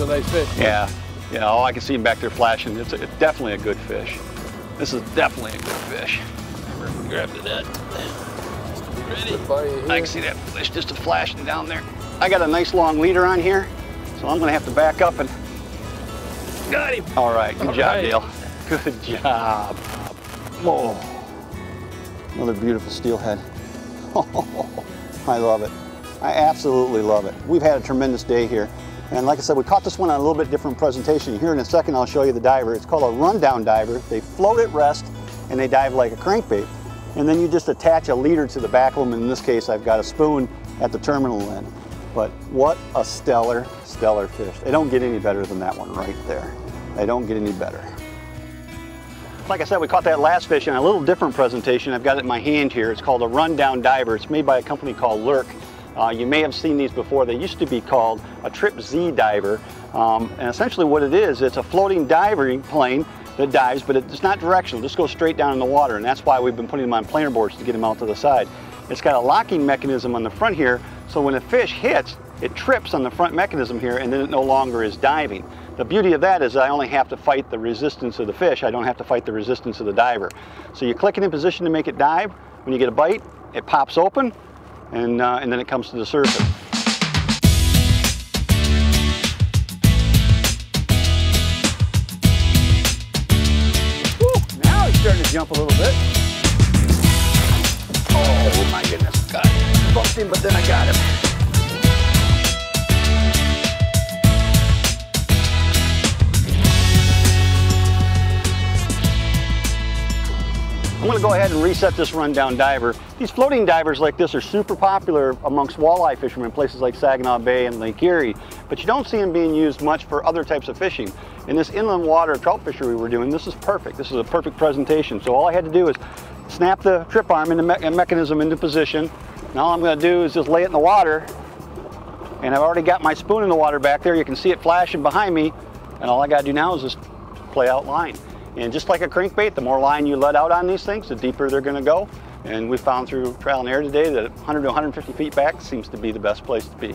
a nice fish. Yeah. Yeah, oh, I can see him back there flashing. It's definitely a good fish. This is definitely a good fish. Grab the net. Ready? I can see that fish just a flashing down there. I got a nice long leader on here, so I'm gonna have to back up and... Got him! All right, good job, Dale. Good job. Whoa. Another beautiful steelhead. Oh, I love it. I absolutely love it. We've had a tremendous day here. And like I said, we caught this one on a little bit different presentation. Here in a second, I'll show you the diver. It's called a rundown diver. They float at rest and they dive like a crankbait. And then you just attach a leader to the back of them. In this case, I've got a spoon at the terminal end. But what a stellar, stellar fish. They don't get any better than that one right there. They don't get any better. Like I said, we caught that last fish in a little different presentation. I've got it in my hand here. It's called a rundown diver. It's made by a company called Lurk. You may have seen these before. They used to be called a Trip Z diver. And essentially what it is, it's a floating diving plane that dives, but it's not directional. It just goes straight down in the water. And that's why we've been putting them on planer boards to get them out to the side. It's got a locking mechanism on the front here. So when a fish hits, it trips on the front mechanism here and then it no longer is diving. The beauty of that is I only have to fight the resistance of the fish. I don't have to fight the resistance of the diver. So you click it in position to make it dive. When you get a bite, it pops open and then it comes to the surface. Woo, now he's starting to jump a little bit. Oh my goodness, God. Bumped him, but then I got him. I'm going to go ahead and reset this rundown diver. These floating divers like this are super popular amongst walleye fishermen in places like Saginaw Bay and Lake Erie, but you don't see them being used much for other types of fishing. In this inland water trout fishery we were doing, this is perfect. This is a perfect presentation. So all I had to do is snap the trip arm and the mechanism into position. Now all I'm going to do is just lay it in the water, and I've already got my spoon in the water back there. You can see it flashing behind me, and all I got to do now is just play out line. And just like a crankbait, the more line you let out on these things, the deeper they're going to go. And we found through trial and error today that 100 to 150 feet back seems to be the best place to be.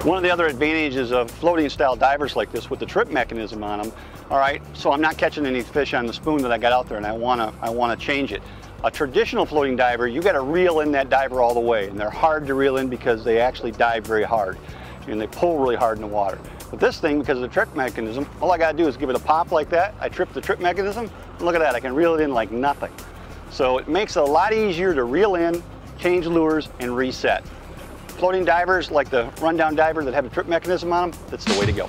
One of the other advantages of floating style divers like this with the trip mechanism on them, all right, so I'm not catching any fish on the spoon that I got out there and I want to change it. A traditional floating diver, you got to reel in that diver all the way, and they're hard to reel in because they actually dive very hard and they pull really hard in the water. But this thing, because of the trip mechanism, all I got to do is give it a pop like that. I trip the trip mechanism, and look at that, I can reel it in like nothing. So it makes it a lot easier to reel in, change lures, and reset. Floating divers like the rundown diver that have a trip mechanism on them, that's the way to go.